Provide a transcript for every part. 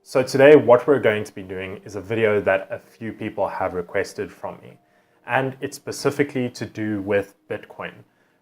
So today what we're going to be doing is a video that a few people have requested from me, and it's specifically to do with Bitcoin.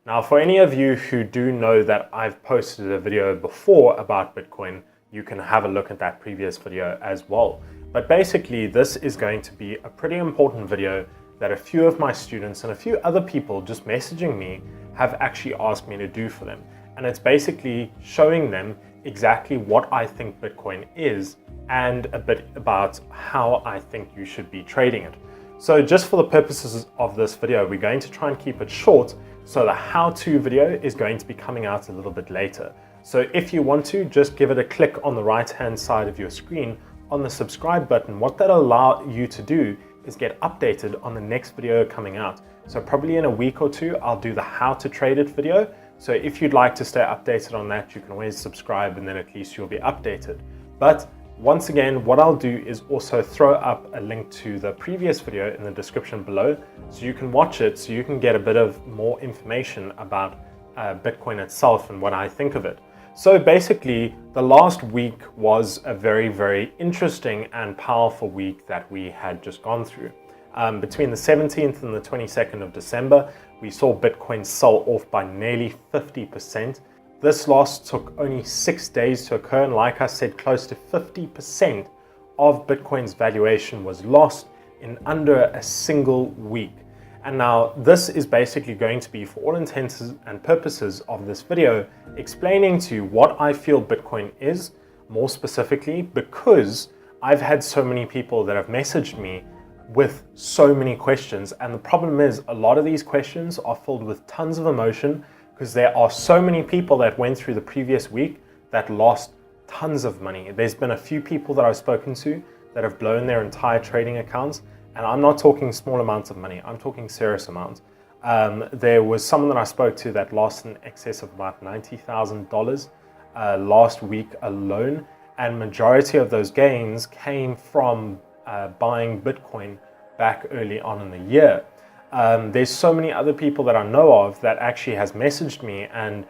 Now, for any of you who do know that I've posted a video before about Bitcoin, you can have a look at that previous video as well. But basically, this is going to be a pretty important video that a few of my students and a few other people just messaging me have actually asked me to do for them. And it's basically showing them exactly what I think Bitcoin is and a bit about how I think you should be trading it. So just for the purposes of this video, we're going to try and keep it short, so the how-to video is going to be coming out a little bit later. So if you want to, just give it a click on the right-hand side of your screen on the subscribe button. What that'll allow you to do is get updated on the next video coming out. So probably in a week or two, I'll do the how to trade it video. So if you'd like to stay updated on that, you can always subscribe and then at least you'll be updated. But once again, what I'll do is also throw up a link to the previous video in the description below, so you can watch it, so you can get a bit of more information about Bitcoin itself and what I think of it. So basically, the last week was a very, very interesting and powerful week that we had just gone through. Between the 17th and the 22nd of December, we saw Bitcoin sell off by nearly 50%. This loss took only 6 days to occur, and like I said, close to 50% of Bitcoin's valuation was lost in under a single week. And now this is basically going to be, for all intents and purposes of this video, explaining to you what I feel Bitcoin is, more specifically, because I've had so many people that have messaged me with so many questions. And the problem is, a lot of these questions are filled with tons of emotion, because there are so many people that went through the previous week that lost tons of money. There's been a few people that I've spoken to that have blown their entire trading accounts, and I'm not talking small amounts of money, I'm talking serious amounts. There was someone that I spoke to that lost in excess of about $90,000 last week alone, and majority of those gains came from buying Bitcoin back early on in the year. There's so many other people that I know of that actually has messaged me and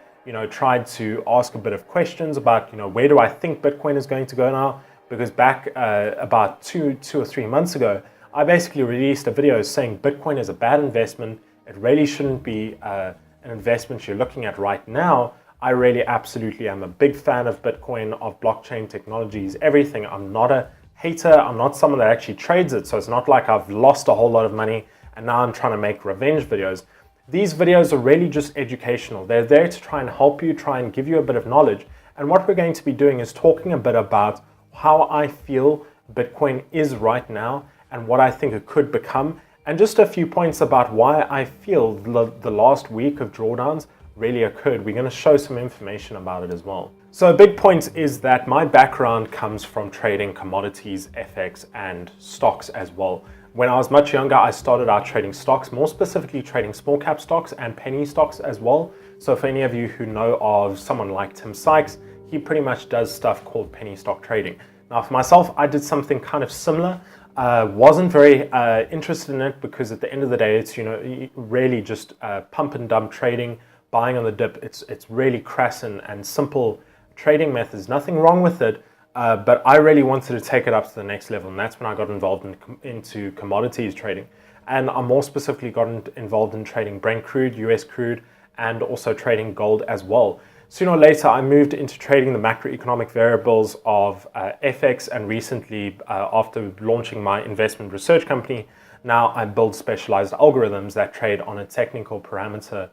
tried to ask a bit of questions about where do I think Bitcoin is going to go now, because back about two or 3 months ago, I basically released a video saying Bitcoin is a bad investment. It really shouldn't be an investment you're looking at right now. I really absolutely am a big fan of Bitcoin, of blockchain technologies, everything. I'm not a hater. I'm not someone that actually trades it, so it's not like I've lost a whole lot of money and now I'm trying to make revenge videos. These videos are really just educational. They're there to try and help you, try and give you a bit of knowledge. And what we're going to be doing is talking a bit about how I feel Bitcoin is right now and what I think it could become, and just a few points about why I feel the last week of drawdowns really occurred. We're going to show some information about it as well. So a big point is that my background comes from trading commodities, FX, and stocks as well. When I was much younger, I started out trading stocks, more specifically trading small cap stocks and penny stocks as well. So for any of you who know of someone like Tim Sykes, he pretty much does stuff called penny stock trading. Now for myself, I did something kind of similar. Wasn't very interested in it, because at the end of the day, it's really just pump and dump trading, buying on the dip. It's really crass and simple trading methods. Nothing wrong with it. But I really wanted to take it up to the next level, and that's when I got involved into commodities trading. And I more specifically got involved in trading Brent crude, US crude, and also trading gold as well. Sooner or later, I moved into trading the macroeconomic variables of FX, and recently, after launching my investment research company, now I build specialized algorithms that trade on a technical parameter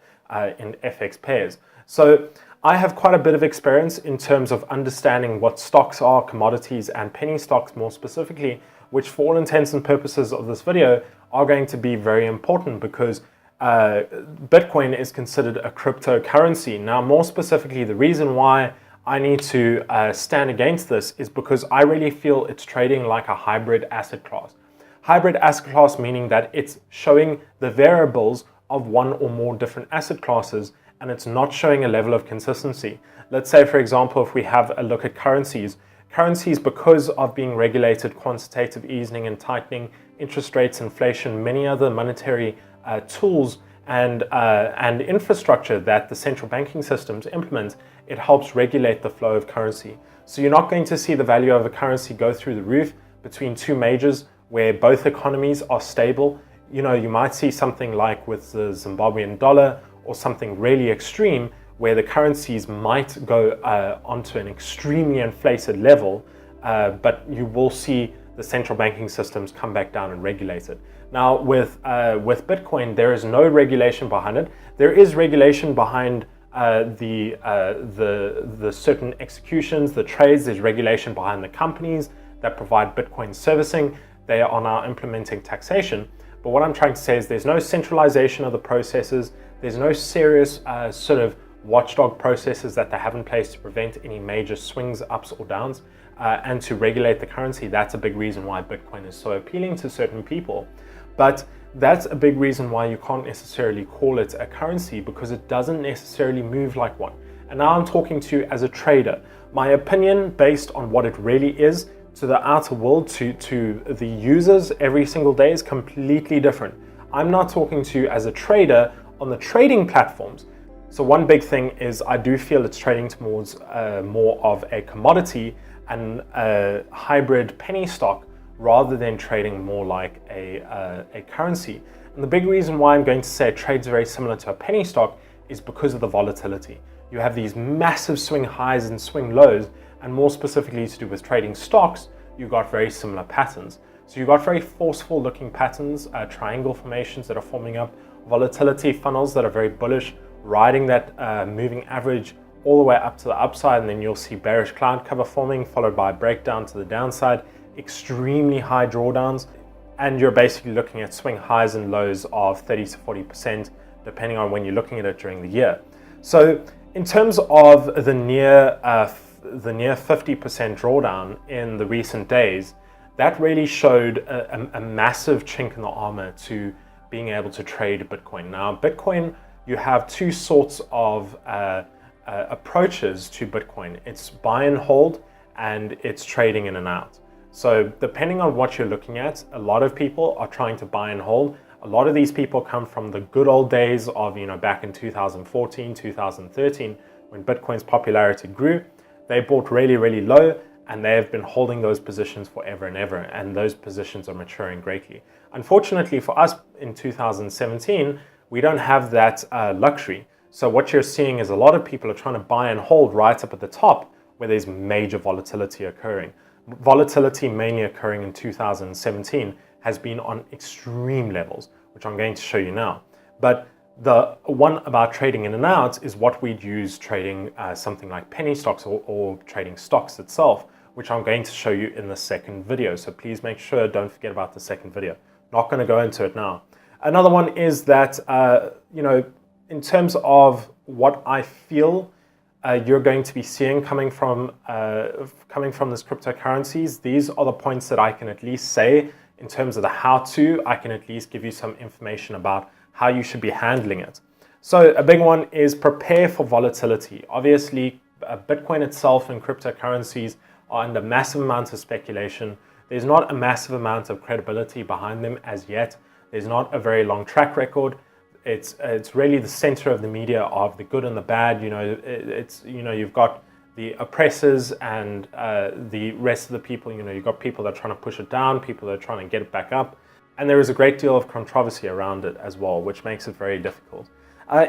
in FX pairs. So I have quite a bit of experience in terms of understanding what stocks are, commodities, and penny stocks more specifically, which for all intents and purposes of this video are going to be very important, because Bitcoin is considered a cryptocurrency. Now, more specifically, the reason why I need to stand against this is because I really feel it's trading like a hybrid asset class. Hybrid asset class meaning that it's showing the variables of one or more different asset classes, and it's not showing a level of consistency. Let's say, for example, if we have a look at currencies, because of being regulated, quantitative easing and tightening, interest rates, inflation, many other monetary tools and infrastructure that the central banking systems implement, it helps regulate the flow of currency. So you're not going to see the value of a currency go through the roof between two majors where both economies are stable. You know, you might see something like with the Zimbabwean dollar or something really extreme where the currencies might go onto an extremely inflated level, but you will see the central banking systems come back down and regulate it. Now with Bitcoin, there is no regulation behind it. There is regulation behind the certain executions, the trades. There's regulation behind the companies that provide Bitcoin servicing. They are now implementing taxation. But what I'm trying to say is there's no centralization of the processes. There's no serious sort of watchdog processes that they have in place to prevent any major swings, ups or downs, and to regulate the currency. That's a big reason why Bitcoin is so appealing to certain people. But that's a big reason why you can't necessarily call it a currency, because it doesn't necessarily move like one. And now I'm talking to you as a trader. My opinion, based on what it really is to the outer world, to the users every single day, is completely different. I'm not talking to you as a trader on the trading platforms. So one big thing is I do feel it's trading towards more of a commodity and a hybrid penny stock rather than trading more like a currency. And the big reason why I'm going to say it trades very similar to a penny stock is because of the volatility. You have these massive swing highs and swing lows, and more specifically to do with trading stocks, you've got very similar patterns. So you've got very forceful looking patterns, triangle formations that are forming up, volatility funnels that are very bullish, riding that moving average all the way up to the upside, and then you'll see bearish cloud cover forming, followed by a breakdown to the downside, extremely high drawdowns, and you're basically looking at swing highs and lows of 30 to 40%, depending on when you're looking at it during the year. So in terms of the near 50% drawdown in the recent days, that really showed a massive chink in the armor to being able to trade Bitcoin. Now, Bitcoin, you have two sorts of approaches to Bitcoin. It's buy and hold, and it's trading in and out. So depending on what you're looking at, a lot of people are trying to buy and hold. A lot of these people come from the good old days of, back in 2014, 2013, when Bitcoin's popularity grew. They bought really, really low, and they have been holding those positions forever and ever, and those positions are maturing greatly. Unfortunately for us in 2017, we don't have that luxury. So what you're seeing is a lot of people are trying to buy and hold right up at the top where there's major volatility occurring. Volatility mainly occurring in 2017 has been on extreme levels, which I'm going to show you now. But the one about trading in and out is what we'd use trading something like penny stocks or trading stocks itself, which I'm going to show you in the second video. So please make sure, don't forget about the second video. Not going to go into it now. Another one is that, in terms of what I feel you're going to be seeing coming from this cryptocurrencies, these are the points that I can at least say in terms of the how-to. I can at least give you some information about how you should be handling it. So a big one is prepare for volatility. Obviously, Bitcoin itself and cryptocurrencies are under massive amounts of speculation. There's not a massive amount of credibility behind them as yet. There's not a very long track record. It's really the center of the media of the good and the bad. You've got the oppressors and the rest of the people. You've got people that are trying to push it down, people that are trying to get it back up. And there is a great deal of controversy around it as well, which makes it very difficult.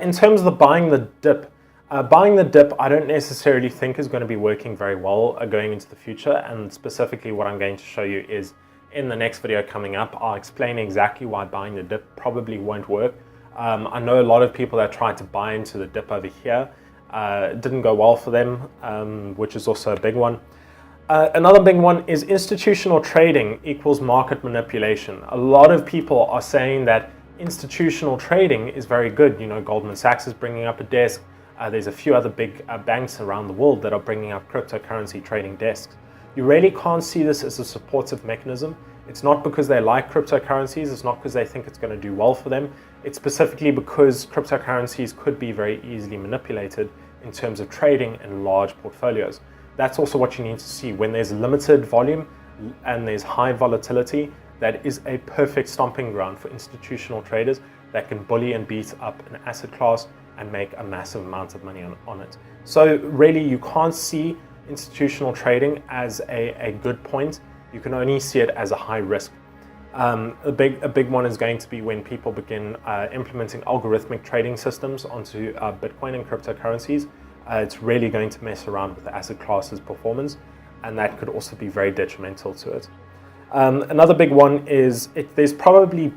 In terms of the buying the dip, I don't necessarily think is going to be working very well going into the future. And specifically what I'm going to show you is in the next video coming up, I'll explain exactly why buying the dip probably won't work. I know a lot of people that tried to buy into the dip over here. It didn't go well for them, which is also a big one. Another big one is institutional trading equals market manipulation. A lot of people are saying that institutional trading is very good. Goldman Sachs is bringing up a desk. There's a few other big banks around the world that are bringing up cryptocurrency trading desks. You really can't see this as a supportive mechanism. It's not because they like cryptocurrencies. It's not because they think it's going to do well for them. It's specifically because cryptocurrencies could be very easily manipulated in terms of trading in large portfolios. That's also what you need to see. When there's limited volume and there's high volatility, that is a perfect stomping ground for institutional traders that can bully and beat up an asset class and make a massive amount of money on it. So really, you can't see institutional trading as a good point. You can only see it as a high risk. A big one is going to be when people begin implementing algorithmic trading systems onto Bitcoin and cryptocurrencies. It's really going to mess around with the asset class's performance, and that could also be very detrimental to it. Another big one is there's probably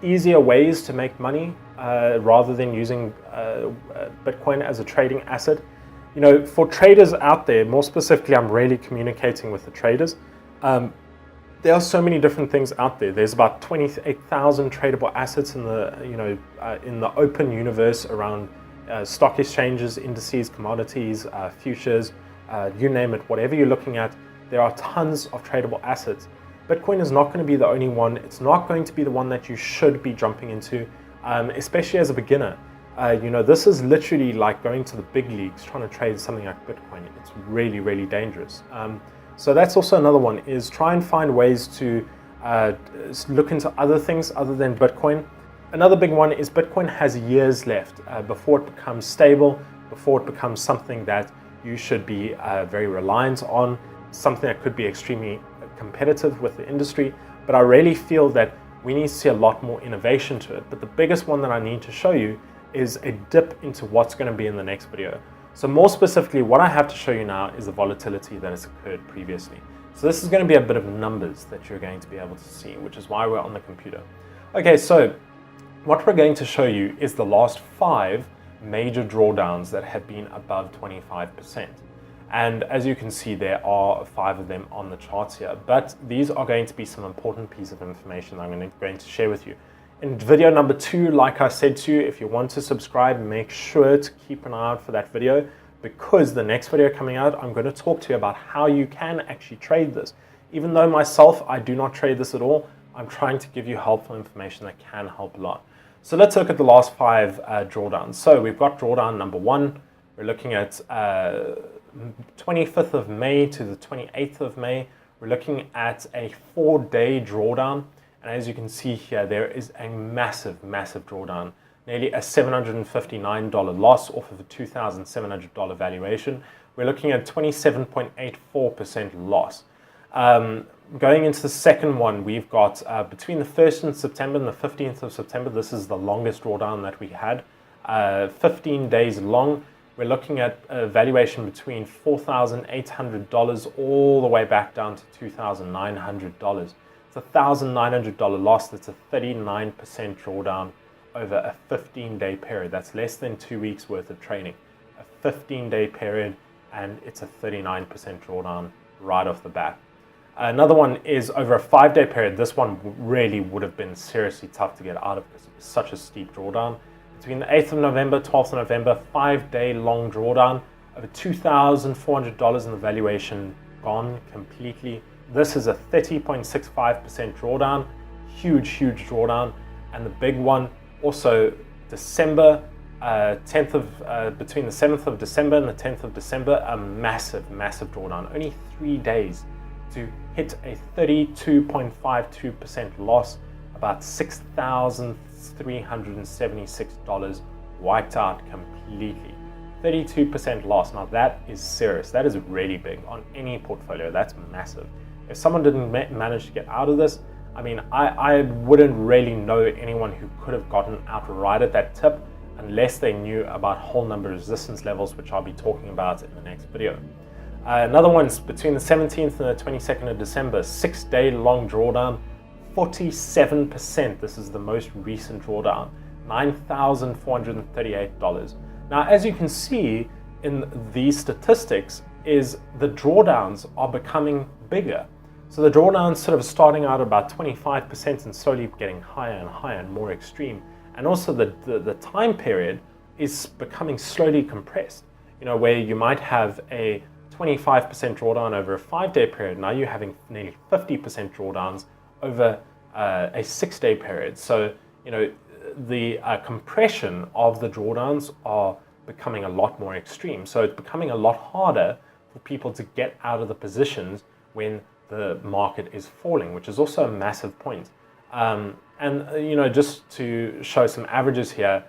easier ways to make money rather than using Bitcoin as a trading asset. You know, for traders out there, more specifically, I'm really communicating with the traders. There are so many different things out there. There's about 28,000 tradable assets in the open universe around stock exchanges, indices, commodities, futures, you name it. Whatever you're looking at, there are tons of tradable assets. Bitcoin is not going to be the only one. It's not going to be the one that you should be jumping into, especially as a beginner. This is literally like going to the big leagues trying to trade something like Bitcoin. It's really, really dangerous. So that's also another one, is try and find ways to look into other things other than Bitcoin. Another big one is Bitcoin has years left before it becomes stable, before it becomes something that you should be very reliant on, something that could be extremely competitive with the industry. But I really feel that we need to see a lot more innovation to it. But the biggest one that I need to show you is a dip into what's going to be in the next video. So more specifically, what I have to show you now is the volatility that has occurred previously. So this is going to be a bit of numbers that you're going to be able to see, which is why we're on the computer. Okay, so what we're going to show you is the last 5 major drawdowns that have been above 25%. And as you can see, there are 5 of them on the charts here, but these are going to be some important piece of information I'm going to share with you. In video number 2, like I said to you, if you want to subscribe, make sure to keep an eye out for that video, because the next video coming out, I'm going to talk to you about how you can actually trade this. Even though myself, I do not trade this at all, I'm trying to give you helpful information that can help a lot. So let's look at the last 5 drawdowns. So we've got drawdown number 1. We're looking at 25th of May to the 28th of May. We're looking at a 4-day drawdown. And as you can see here, there is a massive, massive drawdown, nearly a $759 loss off of a $2,700 valuation. We're looking at 27.84% loss. Going into the second one, we've got between the 1st of September and the 15th of September, this is the longest drawdown that we had, 15 days long. We're looking at a valuation between $4,800 all the way back down to $2,900. It's a $1,900 loss. That's a 39% drawdown over a 15-day period. That's less than 2 weeks worth of trading. A 15-day period, and it's a 39% drawdown right off the bat. Another one is over a 5-day period. This one really would have been seriously tough to get out of because it was such a steep drawdown. Between the 8th of November, 12th of November, 5-day long drawdown, over $2,400 in the valuation gone completely. This is a 30.65% drawdown, huge, huge drawdown. And the big one, also December, between the 7th of December and the 10th of December, a massive, massive drawdown. Only 3 days to hit a 32.52% loss, about $6,376 wiped out completely. 32% loss. Now that is serious. That is really big on any portfolio. That's massive. If someone didn't manage to get out of this, I mean, I wouldn't really know anyone who could have gotten out right at that tip unless they knew about whole number resistance levels, which I'll be talking about in the next video. Another one's between the 17th and the 22nd of December, 6-day long drawdown, 47%. This is the most recent drawdown, $9,438. Now, as you can see in these statistics, is the drawdowns are becoming bigger. So the drawdowns sort of starting out about 25% and slowly getting higher and higher and more extreme. And also the time period is becoming slowly compressed, where you might have a 25% drawdown over a 5-day period. Now you're having nearly 50% drawdowns over a 6-day period. So, the compression of the drawdowns are becoming a lot more extreme. So it's becoming a lot harder for people to get out of the positions when the market is falling, which is also a massive point. And just to show some averages here,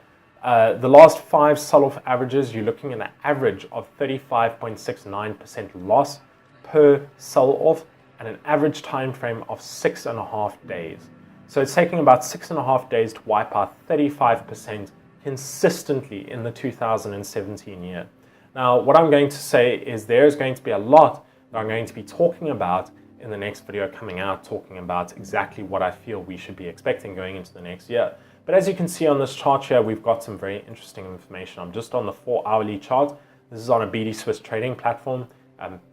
The last 5 sell-off averages, you're looking at an average of 35.69% loss per sell-off and an average time frame of 6.5 days. So it's taking about 6.5 days to wipe out 35% consistently in the 2017 year. Now, what I'm going to say is there's going to be a lot that I'm going to be talking about in the next video coming out, talking about exactly what I feel we should be expecting going into the next year. But as you can see on this chart here, we've got some very interesting information. I'm just on the 4-hourly chart. This is on a BD Swiss trading platform,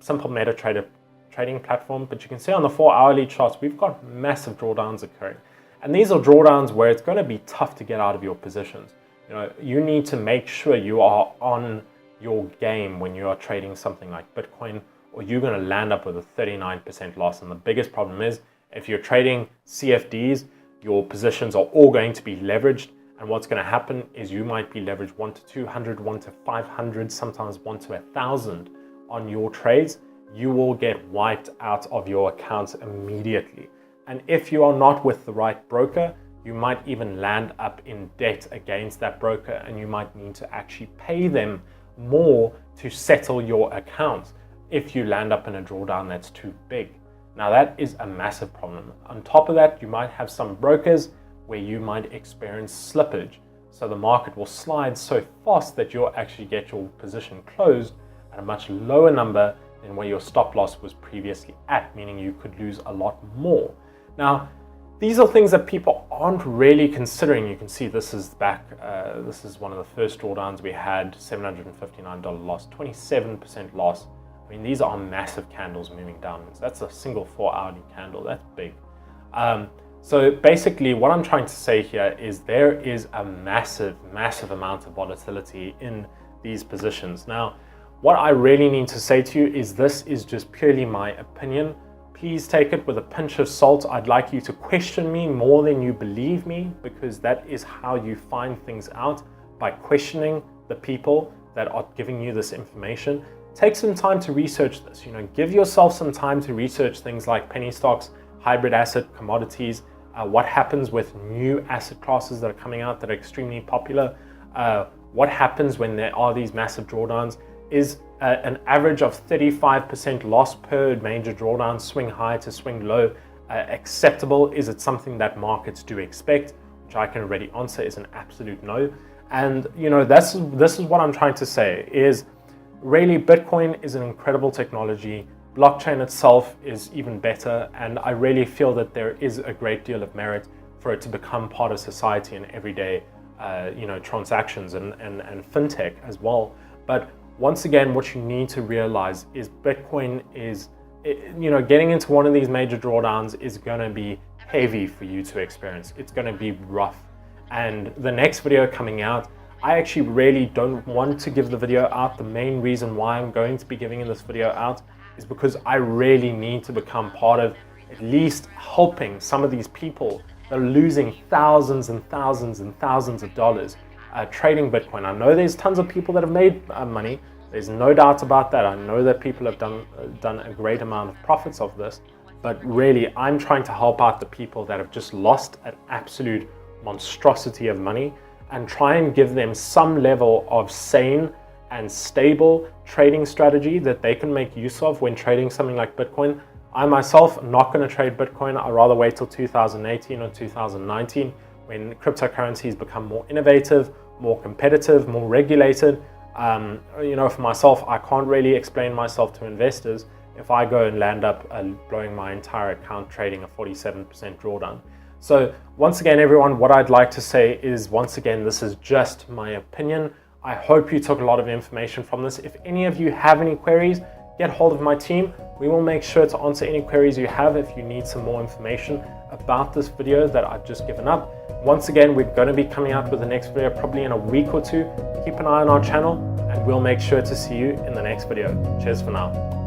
simple MetaTrader trading platform. But you can see on the 4-hourly charts, we've got massive drawdowns occurring. And these are drawdowns where it's going to be tough to get out of your positions. You need to make sure you are on your game when you are trading something like Bitcoin, or you're going to land up with a 39% loss. And the biggest problem is if you're trading CFDs, your positions are all going to be leveraged, and what's going to happen is you might be leveraged 1 to 200, 1 to 500, sometimes 1 to 1,000 on your trades. You will get wiped out of your accounts immediately. And if you are not with the right broker, you might even land up in debt against that broker, and you might need to actually pay them more to settle your account if you land up in a drawdown that's too big. Now that is a massive problem. On top of that, you might have some brokers where you might experience slippage. So the market will slide so fast that you'll actually get your position closed at a much lower number than where your stop loss was previously at, meaning you could lose a lot more. Now, these are things that people aren't really considering. You can see this is this is one of the first drawdowns we had, $759 loss, 27% loss. I mean, these are massive candles moving downwards. That's a single 4-hourly candle. That's big. So basically what I'm trying to say here is there is a massive amount of volatility in these positions. Now, what I really need to say to you is this is just purely my opinion. Please take it with a pinch of salt. I'd like you to question me more than you believe me, because that is how you find things out, by questioning the people that are giving you this information. Take some time to research this. Give yourself some time to research things like penny stocks, hybrid asset, commodities, what happens with new asset classes that are coming out that are extremely popular, what happens when there are these massive drawdowns. Is an average of 35% loss per major drawdown, swing high to swing low, acceptable? Is it something that markets do expect? Which I can already answer is an absolute no. And this is what I'm trying to say is, really, Bitcoin is an incredible technology. Blockchain itself is even better, and I really feel that there is a great deal of merit for it to become part of society and everyday transactions and fintech as well. But once again, what you need to realize is Bitcoin is, getting into one of these major drawdowns is going to be heavy for you to experience. It's going to be rough. And the next video coming out, I actually really don't want to give the video out. The main reason why I'm going to be giving this video out is because I really need to become part of at least helping some of these people that are losing thousands and thousands and thousands of dollars trading Bitcoin. I know there's tons of people that have made money. There's no doubt about that. I know that people have done a great amount of profits of this, but really I'm trying to help out the people that have just lost an absolute monstrosity of money, and try and give them some level of sane and stable trading strategy that they can make use of when trading something like Bitcoin. I myself am not going to trade Bitcoin. I'd rather wait till 2018 or 2019 when cryptocurrencies become more innovative, more competitive, more regulated. For myself, I can't really explain myself to investors if I go and land up blowing my entire account trading a 47% drawdown. So once again, everyone, what I'd like to say is, once again, this is just my opinion. I hope you took a lot of information from this. If any of you have any queries, get hold of my team. We will make sure to answer any queries you have if you need some more information about this video that I've just given up. Once again, we're going to be coming out with the next video probably in a week or two. Keep an eye on our channel, and we'll make sure to see you in the next video. Cheers for now.